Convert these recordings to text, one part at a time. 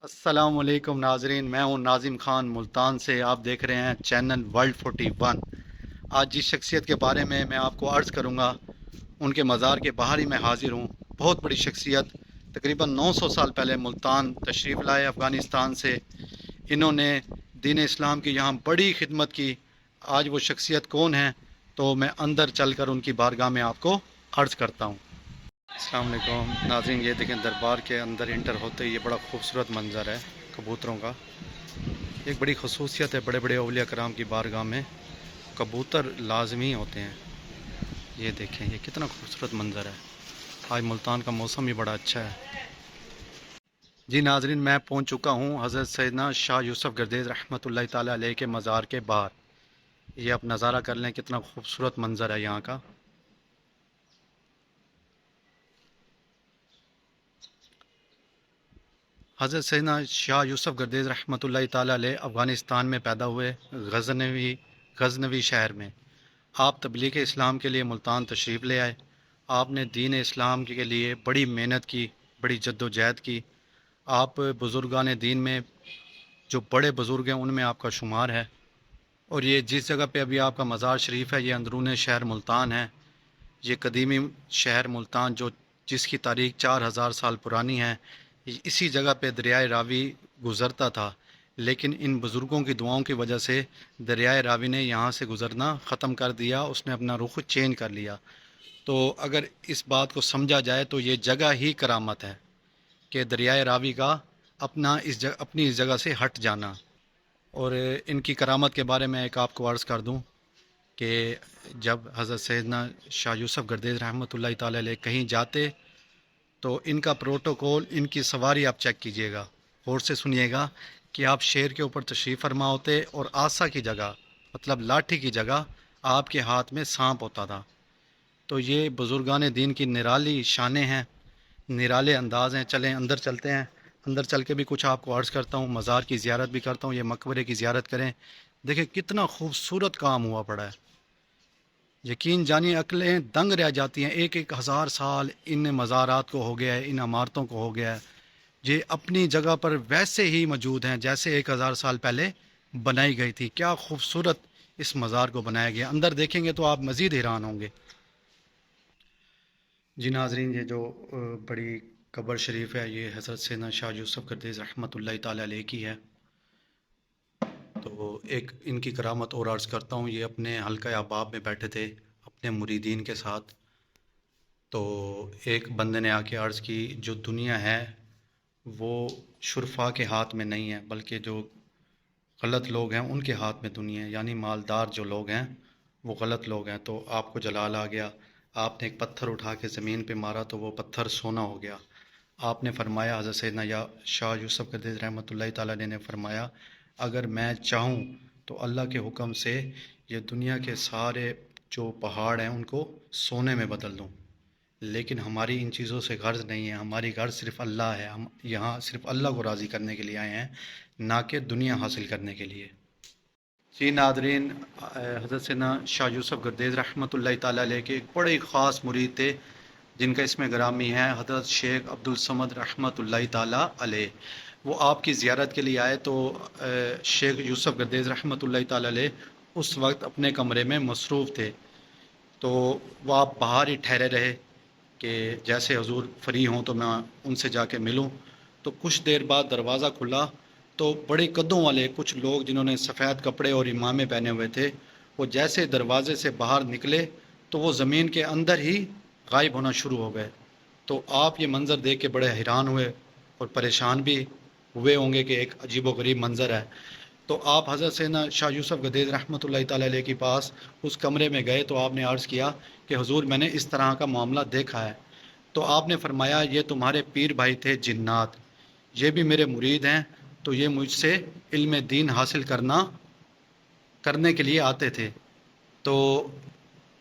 अस्सलाम वालेकुम नाजरीन, मैं हूं नाजिम खान मुल्तान से। आप देख रहे हैं चैनल वर्ल्ड 41। आज जिस शख्सियत के बारे में मैं आपको अर्ज़ करूंगा, उनके मज़ार के बाहर ही मैं हाजिर हूं। बहुत बड़ी शख्सियत, तकरीबन 900 साल पहले मुल्तान तशरीफ़ लाए अफ़गानिस्तान से। इन्होंने दीन इस्लाम की यहाँ बड़ी खिदमत की। आज वो शख्सियत कौन है, तो मैं अंदर चलकर उनकी बारगाह में आपको अर्ज़ करता हूँ। अस्सलाम वालेकुम नाज़रीन, ये देखें दरबार के अंदर इंटर होते ही ये बड़ा खूबसूरत मंज़र है कबूतरों का। एक बड़ी खसूसियत है बड़े बड़े औलिया कराम की बारगाह में कबूतर लाजमी होते हैं। ये देखें, ये कितना खूबसूरत मंज़र है। आज मुल्तान का मौसम भी बड़ा अच्छा है। जी नाज़रीन, मैं पहुंच चुका हूं हज़रत सैयदना शाह यूसुफ़ गर्देज़ रहमतुल्लाहि ताला अलैह के मज़ार के बाहर। ये आप नज़ारा कर लें, कितना खूबसूरत मंज़र है यहाँ का। हज़रत सैयदना शाह यूसुफ़ गर्देज़ रहमतुल्लाहि ताला अलैह अफ़गानिस्तान में पैदा हुए, गज़नवी शहर में। आप तबलीग इस्लाम के लिए मुल्तान तशरीफ़ ले आए। आपने दीन इस्लाम के लिए बड़ी मेहनत की, बड़ी जद्दोजहद की। आप बुज़ुर्गान दीन में जो बड़े बुज़ुर्ग हैं उनमें आपका शुमार है। और ये जिस जगह पे अभी आपका मज़ार शरीफ है, ये अंदरून शहर मुल्तान है। ये कदीमी शहर मुल्तान जो जिसकी तारीख़ 4000 साल पुरानी है। इसी जगह पे दरियाए रावी गुज़रता था, लेकिन इन बुज़ुर्गों की दुआओं की वजह से दरियाए रावी ने यहाँ से गुज़रना ख़त्म कर दिया, उसने अपना रुख चेंज कर लिया। तो अगर इस बात को समझा जाए तो ये जगह ही करामत है कि दरियाए रावी का अपनी इस जगह से हट जाना। और इनकी करामत के बारे में एक आपको अर्ज़ कर दूँ कि जब हज़रत सैयदना शाह यूसुफ़ गर्देज़ रहमतुल्लाहि ताला अलैह कहीं जाते तो इनका प्रोटोकॉल, इनकी सवारी आप चेक कीजिएगा, गौर से सुनिएगा कि आप शेर के ऊपर तशरीफ़ फरमा होते और आसा की जगह, मतलब लाठी की जगह, आपके हाथ में सांप होता था। तो ये बुज़ुर्गान दीन की निराली शानें हैं, निराले अंदाज़ हैं। चलें अंदर चलते हैं। अंदर चल के भी कुछ आपको अर्ज़ करता हूँ, मज़ार की ज़ियारत भी करता हूँ। ये मकबरे की ज़ियारत करें। देखिए कितना खूबसूरत काम हुआ पड़ा है। यकीन जानिए अक्लें दंग रह जाती हैं। एक एक हज़ार साल इन मज़ारात को हो गया है, इन इमारतों को हो गया है। ये अपनी जगह पर वैसे ही मौजूद हैं जैसे 1000 साल पहले बनाई गई थी। क्या खूबसूरत इस मज़ार को बनाया गया। अंदर देखेंगे तो आप मज़ीद हैरान होंगे। जी नाज़रीन, ये जो बड़ी कब्र शरीफ है, ये हज़रत सैयदना शाह यूसुफ़ गर्देज़ रहमतुल्लाहि ताला अलैह की है। तो एक इनकी करामत और अर्ज़ करता हूँ। ये अपने हल्का अहबाब में बैठे थे अपने मुरीदीन के साथ। तो एक बंदे ने आके अर्ज़ की, जो दुनिया है वो शुरफा के हाथ में नहीं है, बल्कि जो गलत लोग हैं उनके हाथ में दुनिया है। यानी मालदार जो लोग हैं वो गलत लोग हैं। तो आपको जलाल आ गया। आपने एक पत्थर उठा के ज़मीन पे मारा तो वो पत्थर सोना हो गया। आपने फरमाया, हज़रत सैयदना या शाह यूसुफ़ गर्देज़ रहमतुल्लाहि ताला अलैह ने फरमाया, अगर मैं चाहूँ तो अल्लाह के हुक्म से ये दुनिया के सारे जो पहाड़ हैं उनको सोने में बदल दूँ। लेकिन हमारी इन चीज़ों से गर्ज नहीं है। हमारी गर्ज सिर्फ़ अल्लाह है। हम यहाँ सिर्फ़ अल्लाह को राज़ी करने के लिए आए हैं, ना कि दुनिया हासिल करने के लिए। जी नादरीन, हज़रत सैयदना शाह यूसुफ़ गर्देज़ रहमतुल्लाहि ताला अलैह के एक बड़े ख़ास मुरीद थे जिनका इसमें ग्रामी है हज़रत शेख अब्दुल समद रहमतुल्लाहि ताला अलैह। वो आपकी ज़ियारत के लिए आए तो शेख यूसुफ़ गर्देज़ रहमतुल्लाहि ताला अलैह उस वक्त अपने कमरे में मसरूफ़ थे। तो वो आप बाहर ही ठहरे रहे कि जैसे हुजूर फ्री हों तो मैं उनसे जाके मिलूं। तो कुछ देर बाद दरवाज़ा खुला तो बड़े कद्दों वाले कुछ लोग जिन्होंने सफ़ेद कपड़े और इमामे पहने हुए थे, वो जैसे दरवाज़े से बाहर निकले तो वो ज़मीन के अंदर ही गायब होना शुरू हो गए। तो आप ये मंज़र देख के बड़े हैरान हुए और परेशान भी हुए होंगे कि एक अजीब व गरीब मंज़र है। तो आप हज़रत सैयदना शाह यूसुफ़ गर्देज़ रहमतुल्लाहि ताला अलैह के पास उस कमरे में गए तो आपने अर्ज़ किया कि हुजूर मैंने इस तरह का मामला देखा है। तो आपने फरमाया, ये तुम्हारे पीर भाई थे जिन्नात, ये भी मेरे मुरीद हैं। तो ये मुझसे इल्म दीन हासिल करने के लिए आते थे। तो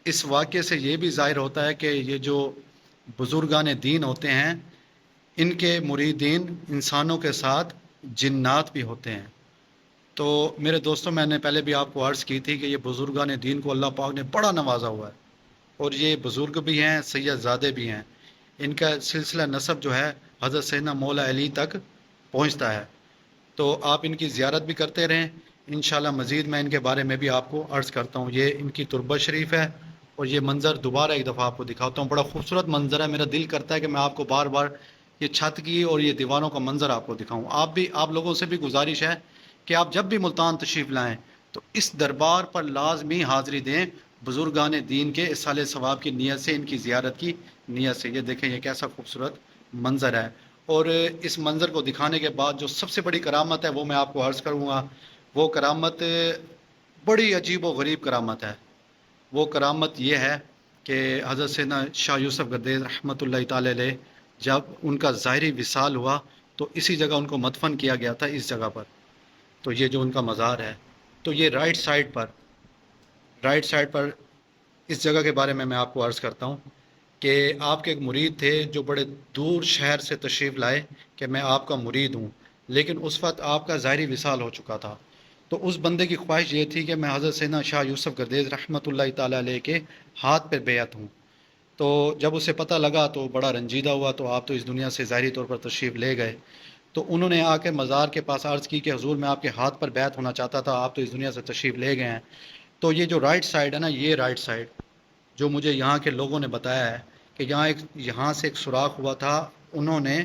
इस वाक़े से ये भी ज़ाहिर होता है कि ये जो बुज़ुर्गान दीन होते हैं, इनके मुरीदीन इंसानों के साथ जिन्नात भी होते हैं। तो मेरे दोस्तों, मैंने पहले भी आपको अर्ज़ की थी कि ये बुज़ुर्गान दीन को अल्लाह पाक ने बड़ा नवाजा हुआ है। और ये बुज़ुर्ग भी हैं, सैयदज़ादे भी हैं। इनका सिलसिला नसब जो है हज़रत सैयदना मौला अली तक پہنچتا ہے۔ تو آپ ان کی زیارت بھی کرتے رہیں، انشاءاللہ مزید میں ان کے بارے میں بھی آپ کو عرض کرتا ہوں۔ یہ ان کی تربہ شریف ہے، اور یہ منظر دوبارہ ایک دفعہ آپ کو دکھاتا ہوں۔ بڑا خوبصورت منظر ہے، میرا دل کرتا ہے کہ میں آپ کو بار بار یہ چھت کی اور یہ دیواروں کا منظر آپ کو دکھاؤں۔ آپ لوگوں سے بھی گزارش ہے کہ آپ جب بھی ملتان تشریف لائیں تو اس دربار پر لازمی حاضری دیں، بزرگان دین کے اصالہ ثواب کی نیت سے، ان کی زیارت کی نیت سے۔ یہ دیکھیں یہ کیسا خوبصورت منظر ہے۔ اور اس منظر کو دکھانے کے بعد جو سب سے بڑی کرامت ہے وہ میں آپ کو عرض کروں گا۔ وہ کرامت بڑی عجیب و غریب کرامت ہے۔ وہ کرامت یہ ہے کہ حضرت سیدنا شاہ یوسف گدیز رحمۃ اللہ تعالی علیہ جب ان کا ظاہری وصال ہوا تو اسی جگہ ان کو مدفن کیا گیا تھا، اس جگہ پر۔ تو یہ جو ان کا مزار ہے، تو یہ رائٹ سائڈ پر اس جگہ کے بارے میں آپ کو عرض کرتا ہوں کہ آپ کے ایک مرید تھے جو بڑے دور شہر سے تشریف لائے کہ میں آپ کا مرید ہوں، لیکن اس وقت آپ کا ظاہری وصال ہو چکا تھا۔ تو اس بندے کی خواہش یہ تھی کہ میں حضرت سیدنا شاہ یوسف گردیز رحمۃ اللہ تعالی علیہ کے ہاتھ پہ بیعت ہوں۔ تو جب اسے پتہ لگا تو بڑا رنجیدہ ہوا، تو آپ تو اس دنیا سے ظاہری طور پر تشریف لے گئے۔ تو انہوں نے آ کے مزار کے پاس عرض کی کہ حضور میں آپ کے ہاتھ پر بیعت ہونا چاہتا تھا، آپ تو اس دنیا سے تشریف لے گئے ہیں۔ تو یہ جو رائٹ سائڈ ہے نا، یہ رائٹ سائڈ جو مجھے یہاں کے لوگوں نے بتایا ہے کہ یہاں سے ایک سوراخ ہوا تھا، انہوں نے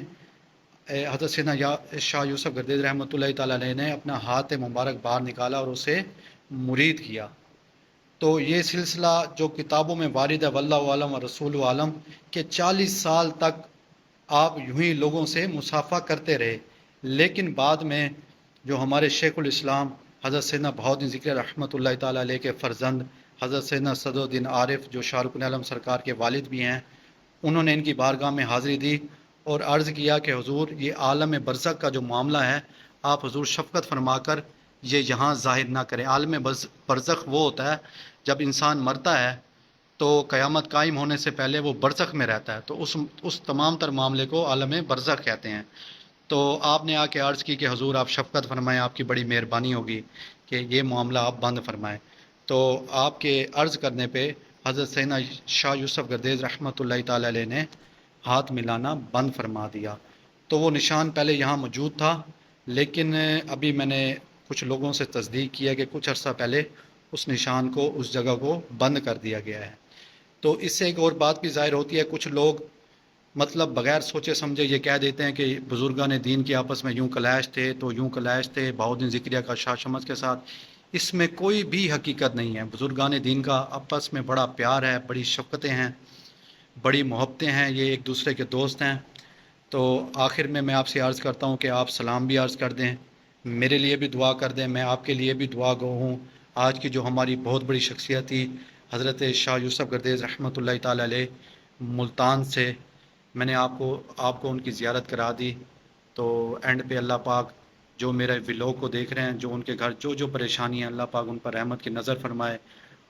حضرت سیدنا شاہ یوسف گردیز رحمۃ اللہ تعالی علیہ نے اپنا ہاتھ مبارک باہر نکالا اور اسے مرید کیا۔ تو یہ سلسلہ جو کتابوں میں وارد ہے، واللہ عالم و رسول عالم، کہ 40 سال تک آپ یوں ہی لوگوں سے مصافحہ کرتے رہے، لیکن بعد میں جو ہمارے شیخ الاسلام حضرت سیدنا بہاؤالدین ذکری رحمۃ اللہ تعالی علیہ کے فرزند حضرت سیدنا صدرالدین عارف جو شاہ رکن عالم سرکار کے والد بھی ہیں، انہوں نے ان کی بارگاہ میں حاضری دی اور عرض کیا کہ حضور یہ عالم برزخ کا جو معاملہ ہے، آپ حضور شفقت فرما کر یہ یہاں ظاہر نہ کریں۔ عالم برزخ وہ ہوتا ہے جب انسان مرتا ہے تو قیامت قائم ہونے سے پہلے وہ برزخ میں رہتا ہے، تو اس تمام تر معاملے کو عالم برزخ کہتے ہیں۔ تو آپ نے آ کے عرض کی کہ حضور آپ شفقت فرمائیں، آپ کی بڑی مہربانی ہوگی کہ یہ معاملہ آپ بند فرمائیں۔ تو آپ کے عرض کرنے پہ حضرت سیدنا شاہ یوسف گردیز رحمۃ اللہ تعالی علیہ نے ہاتھ ملانا بند فرما دیا۔ تو وہ نشان پہلے یہاں موجود تھا، لیکن ابھی میں نے کچھ لوگوں سے تصدیق کیا کہ کچھ عرصہ پہلے اس نشان کو، اس جگہ کو بند کر دیا گیا ہے۔ تو اس سے ایک اور بات بھی ظاہر ہوتی ہے، کچھ لوگ مطلب بغیر سوچے سمجھے یہ کہہ دیتے ہیں کہ بزرگان دین کے آپس میں یوں کلیش تھے تو یوں کلیش تھے بہاؤالدین ذکریہ کا شاہ شمس کے ساتھ۔ اس میں کوئی بھی حقیقت نہیں ہے۔ بزرگان دین کا آپس میں بڑا پیار ہے، بڑی شفقتیں ہیں، بڑی محبتیں ہیں، یہ ایک دوسرے کے دوست ہیں۔ تو آخر میں آپ سے عرض کرتا ہوں کہ آپ سلام بھی عرض کر دیں، میرے لیے بھی دعا کر دیں، میں آپ کے لیے بھی دعا گو ہوں۔ آج کی جو ہماری بہت بڑی شخصیت تھی حضرت شاہ یوسف گردیز رحمۃ اللہ تعالی علیہ، ملتان سے میں نے آپ کو ان کی زیارت کرا دی۔ تو اینڈ پہ اللہ پاک جو میرے ولاگ کو دیکھ رہے ہیں، جو ان کے گھر جو پریشانی ہے، اللہ پاک ان پر رحمت کی نظر فرمائے،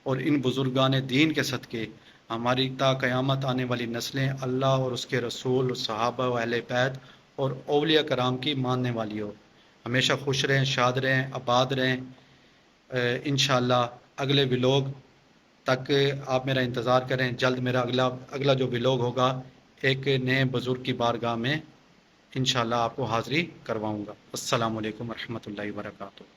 اور ان بزرگان دین کے صدقے ہماری تا قیامت آنے والی نسلیں اللہ اور اس کے رسول، صحابہ و اہل بیت اور اولیاء کرام کی ماننے والی ہو، ہمیشہ خوش رہیں، شاد رہیں، آباد رہیں۔ انشاءاللہ اگلے ولاگ تک آپ میرا انتظار کریں، جلد میرا اگلا جو ولاگ ہوگا ایک نئے بزرگ کی بارگاہ میں انشاءاللہ آپ کو حاضری کرواؤں گا۔ السلام علیکم ورحمۃ اللہ وبرکاتہ۔